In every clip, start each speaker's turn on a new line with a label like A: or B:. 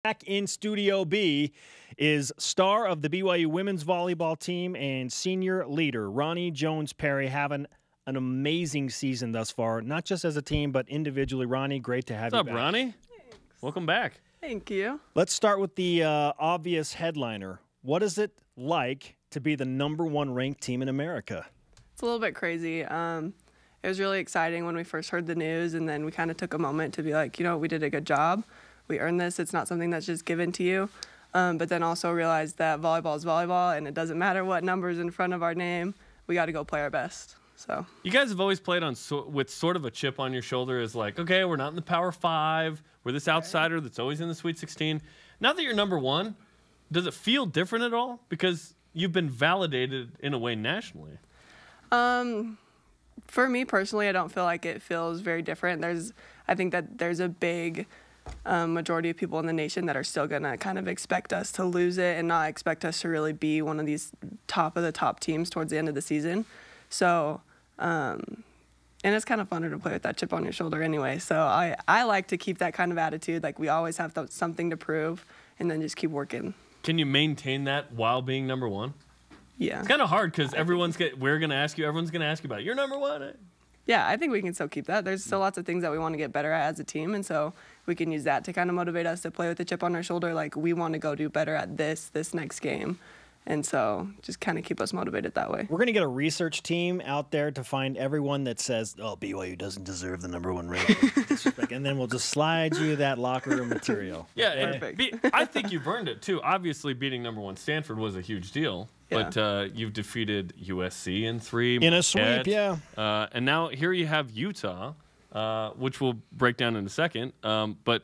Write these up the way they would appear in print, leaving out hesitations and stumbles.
A: Back in Studio B is star of the BYU women's volleyball team and senior leader, Roni Jones-Perry, having an amazing season thus far, not just as a team, but individually. Roni, great to have you back.
B: What's up, Roni?
C: Thanks.
B: Welcome back.
C: Thank you.
A: Let's start with the obvious headliner. What is it like to be the #1 ranked team in America?
C: It's a little bit crazy. It was really exciting when we first heard the news, and then we kind of took a moment to be like, you know, we did a good job. We earned this. It's not something that's just given to you. But then also realized that volleyball is volleyball, and it doesn't matter what number's in front of our name. We got to go play our best. So
B: you guys have always played on with sort of a chip on your shoulder as like, okay, we're not in the Power 5. We're this outsider that's always in the Sweet 16. Now that you're #1, does it feel different at all? Because you've been validated in a way nationally.
C: For me personally, I don't feel like it feels very different. I think that there's a big majority of people in the nation that are still going to kind of expect us to lose it and not expect us to really be one of these top of the top teams towards the end of the season. So, and it's kind of funner to play with that chip on your shoulder anyway. So I like to keep that kind of attitude. Like, we always have something to prove and then just keep working.
B: Can you maintain that while being #1?
C: Yeah.
B: It's kind of hard because everyone's going to ask you about it. You're #1.
C: Yeah, I think we can still keep that. There's still lots of things that we want to get better at as a team, and so we can use that to kind of motivate us to play with the chip on our shoulder. Like, we want to go do better at this next game. And so just kind of keep us motivated that way.
A: We're going to get a research team out there to find everyone that says, oh, BYU doesn't deserve the #1 ranking. And then we'll just slide you that locker room material.
B: Yeah,
C: perfect.
B: I think you've earned it, too. Obviously, beating #1 Stanford was a huge deal.
C: Yeah.
B: But you've defeated USC in 3.
A: In a sweep, yeah.
B: And now here you have Utah, which we'll break down in a second. But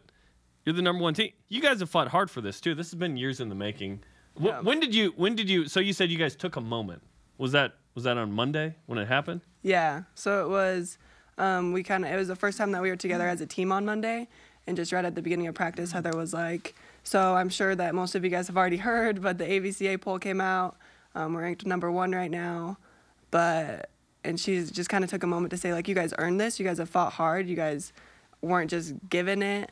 B: you're the #1 team. You guys have fought hard for this, too. This has been years in the making.
C: Yeah.
B: When did you? So you said you guys took a moment. Was that on Monday when it happened?
C: Yeah. So it was. It was the first time that we were together as a team on Monday, and just right at the beginning of practice, Heather was like, "So I'm sure that most of you guys have already heard, but the AVCA poll came out. We're ranked #1 right now, and she just kind of took a moment to say, like, you guys earned this. You guys have fought hard. You guys weren't just given it."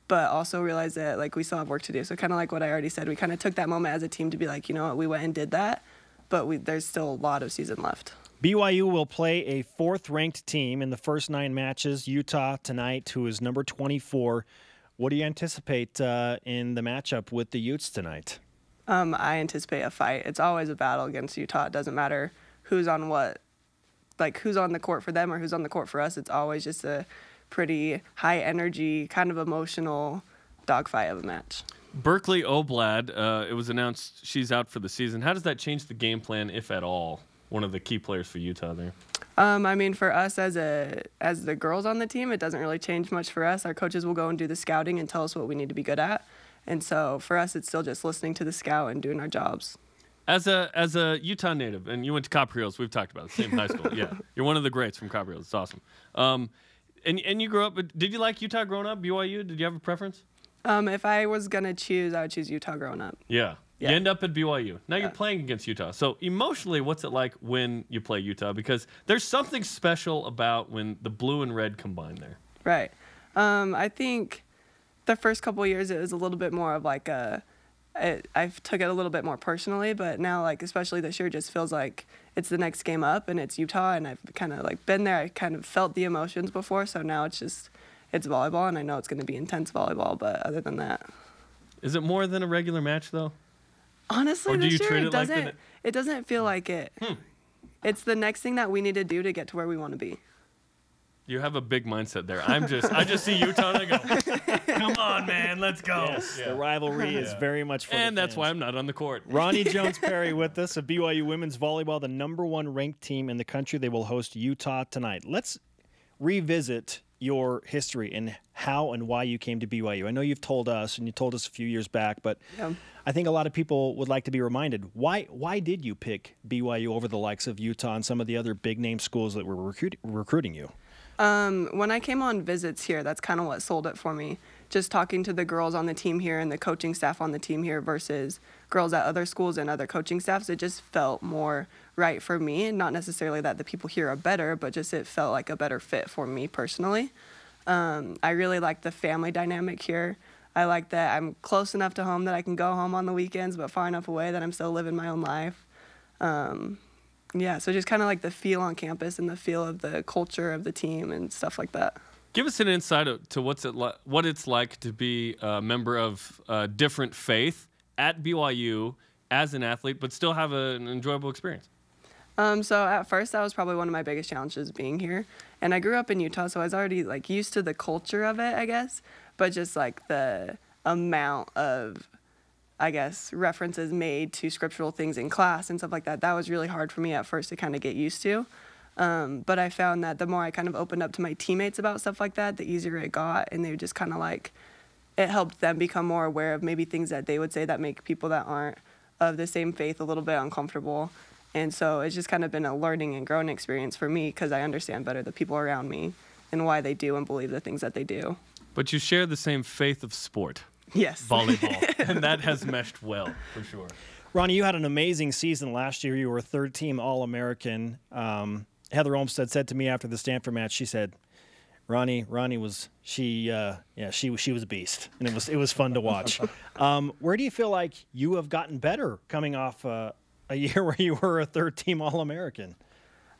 C: But also realize that, like, we still have work to do. So kind of like what I already said, we kind of took that moment as a team to be like, you know what, we went and did that, but there's still a lot of season left.
A: BYU will play a 4th-ranked team in the first 9 matches. Utah tonight, who is number 24. What do you anticipate in the matchup with the Utes tonight?
C: I anticipate a fight. It's always a battle against Utah. It doesn't matter who's on who's on the court for them or who's on the court for us. It's always just a pretty high energy, kind of emotional dogfight of a match.
B: Berkeley Oblad, it was announced she's out for the season. How does that change the game plan, if at all? One of the key players for Utah there.
C: I mean, for us as the girls on the team, it doesn't really change much for us. Our coaches will go and do the scouting and tell us what we need to be good at. And so for us, it's still just listening to the scout and doing our jobs.
B: As a Utah native, and you went to Copper Hills, we've talked about it, same high school. Yeah, you're one of the greats from Copper Hills. It's awesome. And you grew up. Did you like Utah growing up? BYU? Did you have a preference?
C: If I was gonna choose, I would choose Utah growing up.
B: Yeah. You end up at BYU. Now you're playing against Utah. So emotionally, what's it like when you play Utah? Because there's something special about when the blue and red combine there.
C: Right. I think the first couple of years it was a little bit more of like I took it a little bit more personally, but now, like, especially this year, it just feels like it's the next game up and it's Utah, and I've kind of like been there. I kind of felt the emotions before, so now it's volleyball, and I know it's going to be intense volleyball, but other than that.
B: Is it more than a regular match, though?
C: Honestly,
B: or do
C: this
B: you
C: year
B: treat
C: it doesn't feel like it. It's the next thing that we need to do to get to where we want to be.
B: You have a big mindset there. I just see Utah and I go, come on, man, let's go.
A: Yes, the rivalry is very much for
B: and
A: the
B: that's
A: fans.
B: why I'm not on the court.
A: Roni Jones-Perry with us of BYU women's volleyball, the #1 ranked team in the country. They will host Utah tonight. Let's revisit your history and how and why you came to BYU. I know you've told us, and you told us a few years back, but I think a lot of people would like to be reminded, why did you pick BYU over the likes of Utah and some of the other big-name schools that were recruiting you?
C: When I came on visits here, that's kind of what sold it for me. Just talking to the girls on the team here and the coaching staff on the team here versus girls at other schools and other coaching staffs, it just felt more right for me. And not necessarily that the people here are better, but just it felt like a better fit for me personally. I really like the family dynamic here. I like that I'm close enough to home that I can go home on the weekends, but far enough away that I'm still living my own life. Yeah, so just kind of like the feel on campus and the feel of the culture of the team and stuff like that.
B: Give us an insight to what it's like to be a member of a different faith at BYU as an athlete, but still have an enjoyable experience.
C: So at first, that was probably one of my biggest challenges being here. And I grew up in Utah, so I was already like used to the culture of it, I guess. But just like the amount of, I guess, references made to scriptural things in class and stuff like that, that was really hard for me at first to kind of get used to. But I found that the more I kind of opened up to my teammates about stuff like that, the easier it got. And they would just kind of like, it helped them become more aware of maybe things that they would say that make people that aren't of the same faith a little bit uncomfortable. And so it's just kind of been a learning and growing experience for me because I understand better the people around me and why they do and believe the things that they do.
B: But you share the same faith of sport.
C: Yes.
B: Volleyball. And that has meshed well, for sure.
A: Ronnie, you had an amazing season last year. You were third-team All-American. Heather Olmstead said to me after the Stanford match, she said, Ronnie was she was a beast, and it was fun to watch. Where do you feel like you have gotten better coming off a year where you were a third-team All-American?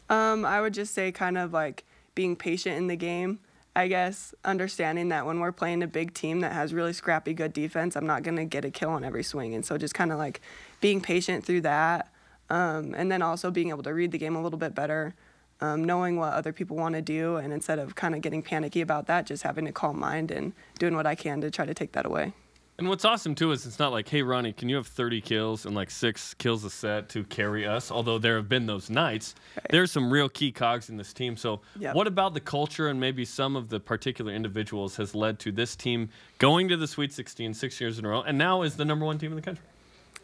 C: I would just say kind of like being patient in the game. I guess understanding that when we're playing a big team that has really scrappy, good defense, I'm not going to get a kill on every swing. And so just kind of like being patient through that. And then also being able to read the game a little bit better, knowing what other people want to do. And instead of kind of getting panicky about that, just having a calm mind and doing what I can to try to take that away.
B: And what's awesome, too, is it's not like, hey, Ronnie, can you have 30 kills and like 6 kills a set to carry us? Although there have been those nights. Right. There's some real key cogs in this team. So What about the culture and maybe some of the particular individuals has led to this team going to the Sweet 16 6 years in a row and now is the #1 team in the country?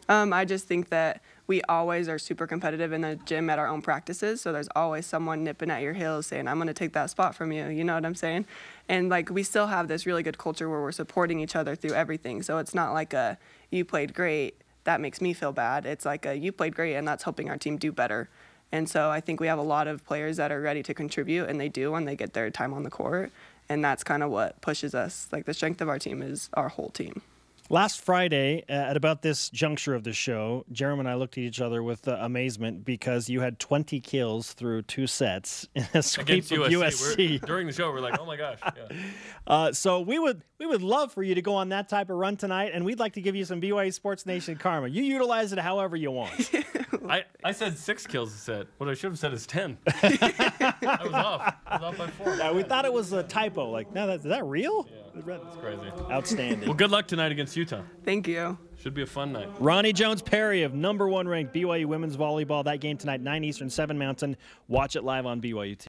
C: I just think that we always are super competitive in the gym at our own practices. So there's always someone nipping at your heels saying, I'm going to take that spot from you. You know what I'm saying? And like we still have this really good culture where we're supporting each other through everything. So it's not like a you played great, that makes me feel bad. It's like a you played great and that's helping our team do better. And so I think we have a lot of players that are ready to contribute, and they do when they get their time on the court. And that's kind of what pushes us. Like the strength of our team is our whole team.
A: Last Friday, at about this juncture of the show, Jeremy and I looked at each other with amazement because you had 20 kills through 2 sets in a sweep
B: against
A: of USC.
B: During the show, we're like, oh my gosh.
A: Yeah. So we would love for you to go on that type of run tonight, and we'd like to give you some BYU Sports Nation karma. You utilize it however you want.
B: I said 6 kills a set. What I should have said is 10. I was off. I was off by 4.
A: Yeah, we thought it was a typo. Like, no, is that real?
B: Yeah, that's crazy.
A: Outstanding.
B: Well, good luck tonight against Utah.
C: Thank you.
B: Should be a fun night.
A: Roni Jones-Perry of #1 ranked BYU women's volleyball. That game tonight, 9 Eastern, 7 Mountain. Watch it live on BYUtv.